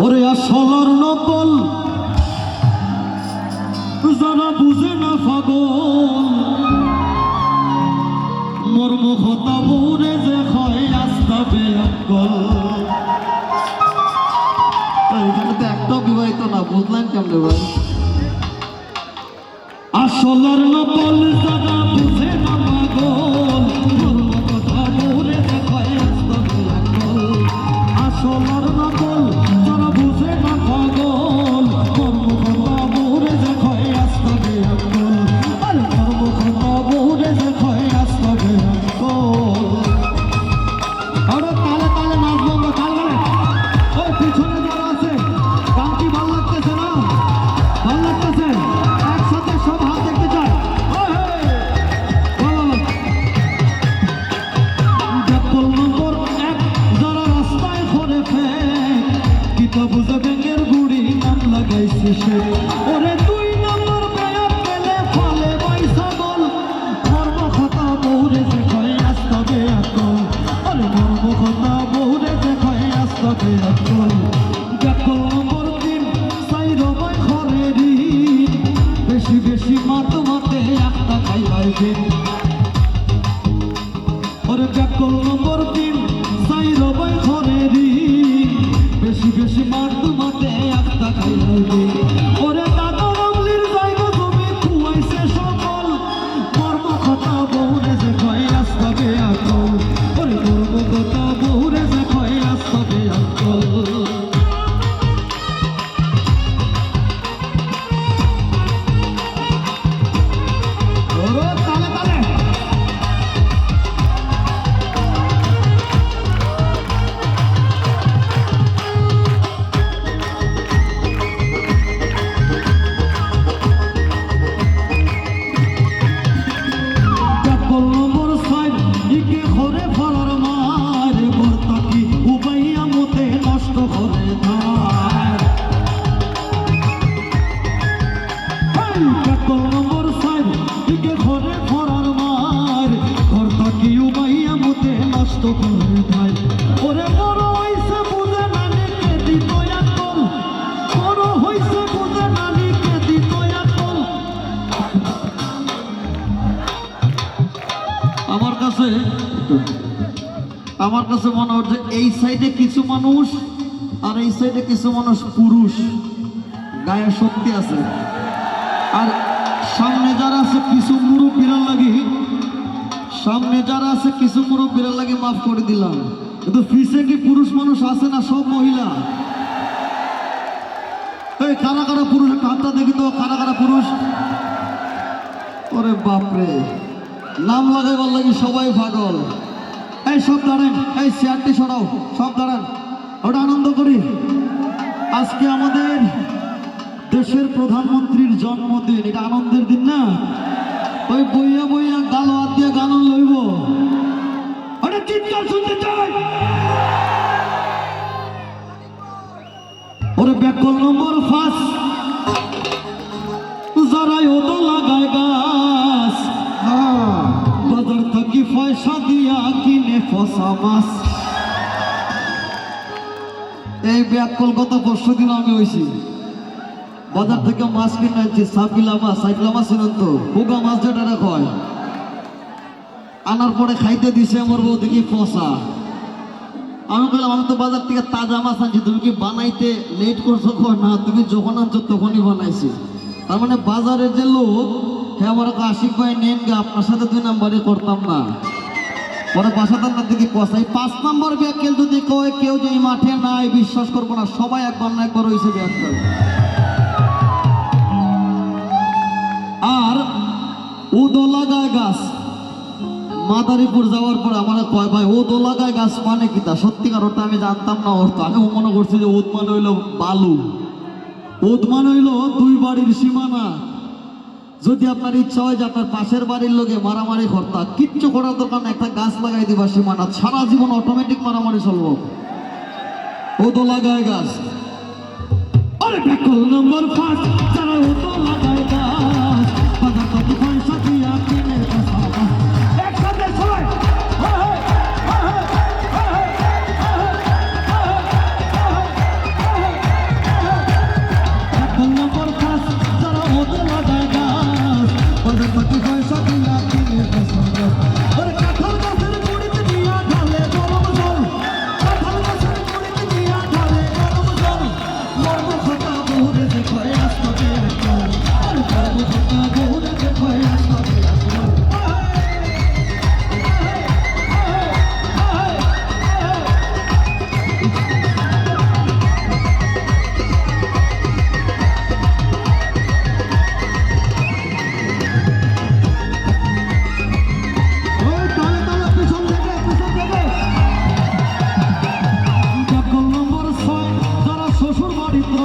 ওরে আসলার নকল যারা বুঝে না পাগল মর্ম কথা বুড়ে যে হয় রাস্তা বেয়াকল। এখানে তো একটাও বিবাহিত না, বুঝলেন কেমনে ভাই? আসলার নকল যারা বুঝে না পাগল মর্ম কথা বুড়ে যে হয় রাস্তা বেয়াকল। আসলার নকল যারা বুঝে না পাগল মর্ম কথা বুড়ে যে হয় রাস্তা বেয়াকল। আর মর্ম কথা বুড়ে যে হয় রাস্তা বেয়াকল। আরে তালে তালে নাচবো আমরা, তালে ওই পিছনে যারা আছে গান কি ভালো লাগতেছে না? ভালো লাগতেছে? একসাথে সব হাত দেখতে চাই। ব্যাকল নম্বর এক যারা রাস্তায় করে ফেক কিতা বুঝে ব্যাঙের গুড়ি নাম লাগাইছে সে। ওরে দুই নম্বর বেয়া পেলে ফলে পয়সা বল মর্ম কথা বহুরে যে কয় রাস্তা বেয়াকল। ওরে মর্ম কথা বহুরে যে কয় রাস্তা বেয়াকল। ব্যাকল নম্বর তিন সাইর বাই ঘরেরই বেশি বেশি মাত মাতে একটা খাইবাই দিন। ওরে ব্যাকল নম্বর তিন সাইর বাই ঘরেরই বেশি বেশি মাত মাতে একটা খাইবাই দিন। ওরে দাদা রামলির জায়গা জমি খুয়াইছে সকল মর্ম কথা বহুরে যে কয় রাস্তা বেয়াকল। ওরে মর্ম কথা বহুরে যে কয় রাস্তা বেয়াকল। তালে তালে ব্যাকল নম্বর ছয় ইকে ঘরে ফলার মার বর্তাকি উবাইয়া মতে নষ্ট করে ধার। ব্যাকল নম্বর ছয় ইকে ঘরে ফলার মার বর্তাকি উবাইয়া মতে নষ্ট করে ধার। ওরে বড় হইছে বুঝে নানিকে দিত আকল। বড় হইছে বুঝে নানিকে দিত আকল। আমার কাছে মনে হচ্ছে এই সাইডে কিছু মানুষ আর এই সাইডে কিছু মানুষ পুরুষ গায়ে শক্তি আছে। আর সামনে যারা আছে কিছু মুরব্বীরা লাগি, সামনে যারা আছে কিছু মুরব্বীরা লাগি মাফ করে দিলাম, কিন্তু পিছে কি পুরুষ মানুষ আছে না সব মহিলা? এই কারা কারা পুরুষ একটা হাতটা দেখি তো, কারা কারা পুরুষ? ওরে বাপরে, নাম লাগাইবার লাগি সবাই পাগল। এই সব দাঁড়ান, এই চেয়ারটি সরাও, সব দাঁড়ান, ওটা আনন্দ করি। আজকে আমাদের দেশের প্রধানমন্ত্রীর জন্মদিন, এটা আনন্দের দিন না? ওই বইয়া বইয়া গাল হাত দিয়ে গান লইব, ওটা চিৎকার শুনতে চাই। ওরে ব্যাকল নম্বর 5 যারাই ওটা লাগায় গাছ বাজার থেকে পয়সা দিয়া কিনে ফসা মাছ। এই ব্যাকল গত 5 দিন আমি হয়েছি, বাজার থেকে মাছ কিনে আনছি। সাইফুলা মাছ ছিলেন তো, পোকা মাছ যেটা কয়, আনার পরে খাইতে দিছে আমার বউ দেখি ফসা। আমি বললাম আমি তো বাজার থেকে তাজা মাছ আনছি, তুমি কি বানাইতে লেট করছো? না, তুমি যখন আনছো তখনই বানাইছি। তার মানে বাজারের যে লোক, হ্যাঁ আমার আশিক ভাই নেন গে, আপনার সাথে 2 নাম্বারই করতাম না। পরে বাসাতে না দেখি কষাই 5 নম্বর ব্যাকেল যদি কয় কেউ যে এই মাঠে নাই, বিশ্বাস করবো না, সবাই একবার না একবার হয়েছে ব্যাকেল। আর ও দোলাগায় গাছ, মাদারীপুর যাওয়ার পরে আমার কয় ভাই ও দোলাগায় গাছ মানে কি? তা সত্যিকার ওটা আমি জানতাম না অর্থ। আমি মনে করছি যে ওদ মানে হইল বালু, ওদ মানে হইল 2 বাড়ির সীমানা। যদি আপনার ইচ্ছা হয় যে আপনার পাশের বাড়ির লোকে মারামারি করতা, কিচ্ছু করার দরকার না, একটা গাছ লাগাই দিবা সীমানা, সারা জীবন অটোমেটিক মারামারি চলবো। ও দোলাগায় গাছ। আরে ব্যাকল নম্বর 5 যারা ও দোলাগায় গাছ বাজার থেকে পয়সা দিয়া কিনে ফসা মাছ। একসাথে সবাই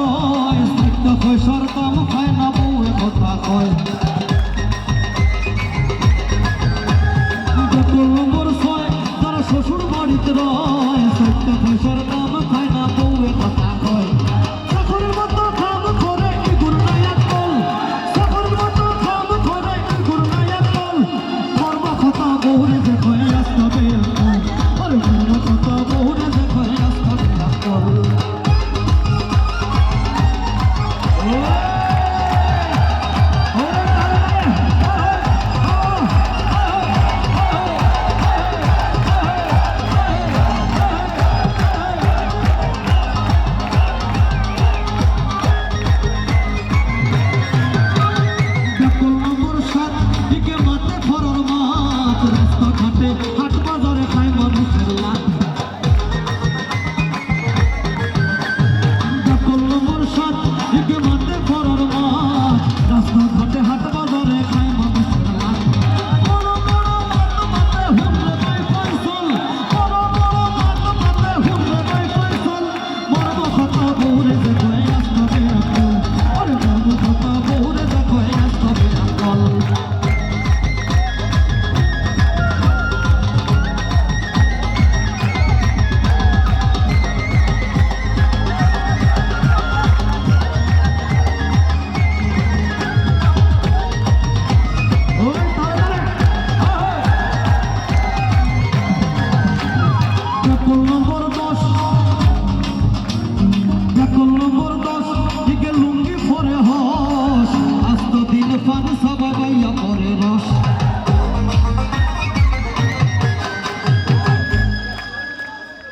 রয় সাইটটা পয়সার দাম খায় না বউয়ে কথা কয় ব্যাকল নম্বর 6 তারা শ্বশুর বাড়িতে রয় সাইটটা পয়সার দাম খায় না বউয়ে কথা কয় চাকরের মতো কাম করে গুরু নাই আকল চাকরের মতো কাম করে গুরু নাই আকল কর্ম কথা বউরে যে কয় রাস্তা বের আর কর্ম কথা বউরে যে কয় রাস্তা বের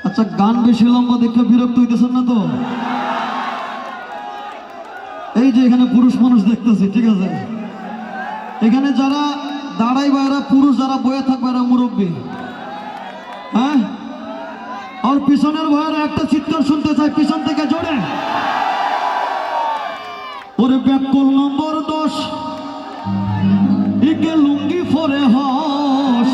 আচ্ছা গান বেশি লম্বা দেখে বিরক্ত হইতেছেন না তো এই যে এখানে পুরুষ মানুষ দেখতেছি ঠিক আছে এখানে যারা দাঁড়াইবা এরা পুরুষ যারা বয়ে থাকবে এরা মুরব্বী হ্যাঁ আর পিছনের ভয়েরা একটা চিৎকার শুনতে চাই পিছন থেকে জোরে ওরে ব্যাকল নম্বর 10 ইকে লুঙ্গি ফরে হস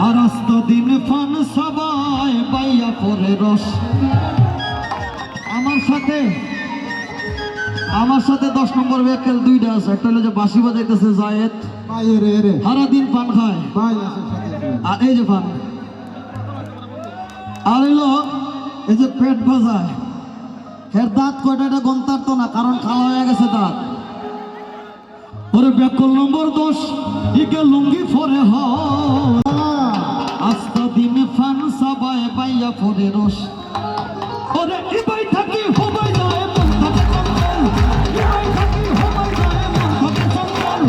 আর আস্ত দিন ফান সবাই বাইয়া পরে রস আমার সাথে 10 নম্বর ব্যাকেল দুইটা আছে একটা হলো যে বাঁশি বাজাইতেছে জায়েদ সারা দিন পান খায় আর এই যে পান আর হইলো এই যে পেট বাজায় এর দাঁত কয়টা এটা গন্তার তো না কারণ খাওয়া হয়ে গেছে দাঁত ওরে ব্যাকল নম্বর 10 ইকে লুঙ্গি ফরে আস্তা দিন ফান সবাই পাইয়া ফরে রস ওরে ইবাই থাকি হবাই যায় মন থাকে চঞ্চল ইবাই থাকি হবাই যায় মন থাকে চঞ্চল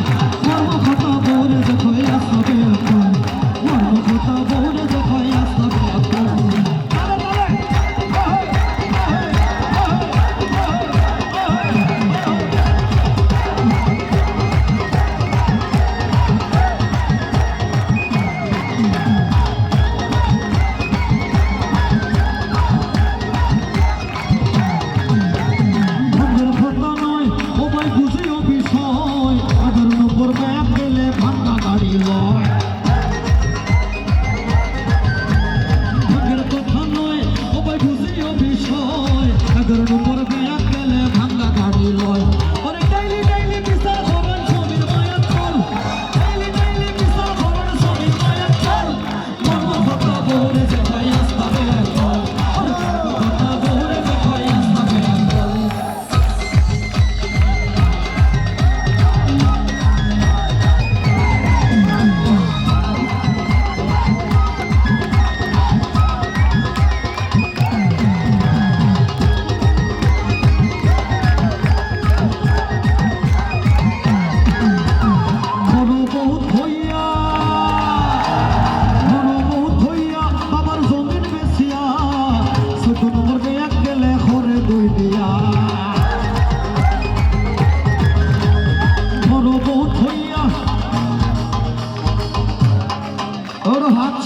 মর্ম কথা বলে দেখো আস্তা বেকুল মর্ম কথা বলে দেখো আস্তা বেকুল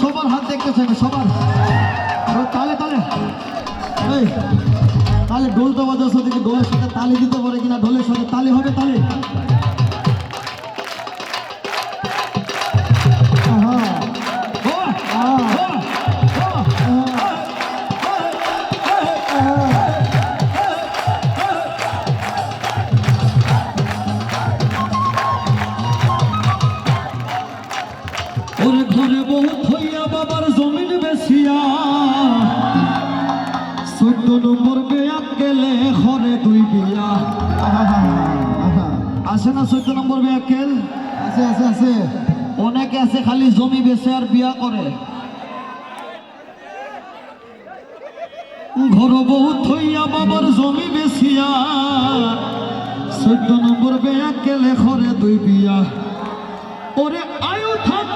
সবার হাত দেখতেছে সবার তালে তালে এই তালে ঢোলটা বাজাচ্ছে দেখি ঢোলের সাথে তালি দিতে পারে কিনা ঢোলের সাথে তালি হবে তালি নম্বর বেয়া কেলে ঘরে দুই বিয়া। আছে না 14 নম্বর বেয়া কেল? আছে আছে আছে। অনেকে আছে খালি জমি বেচে আর বিয়া করে। ঘর বউ থইয়া বাবার জমি বেচিয়া 14 নম্বর বেয়া কেলে ঘরে দুই বিয়া। ওরে আয়ু থাক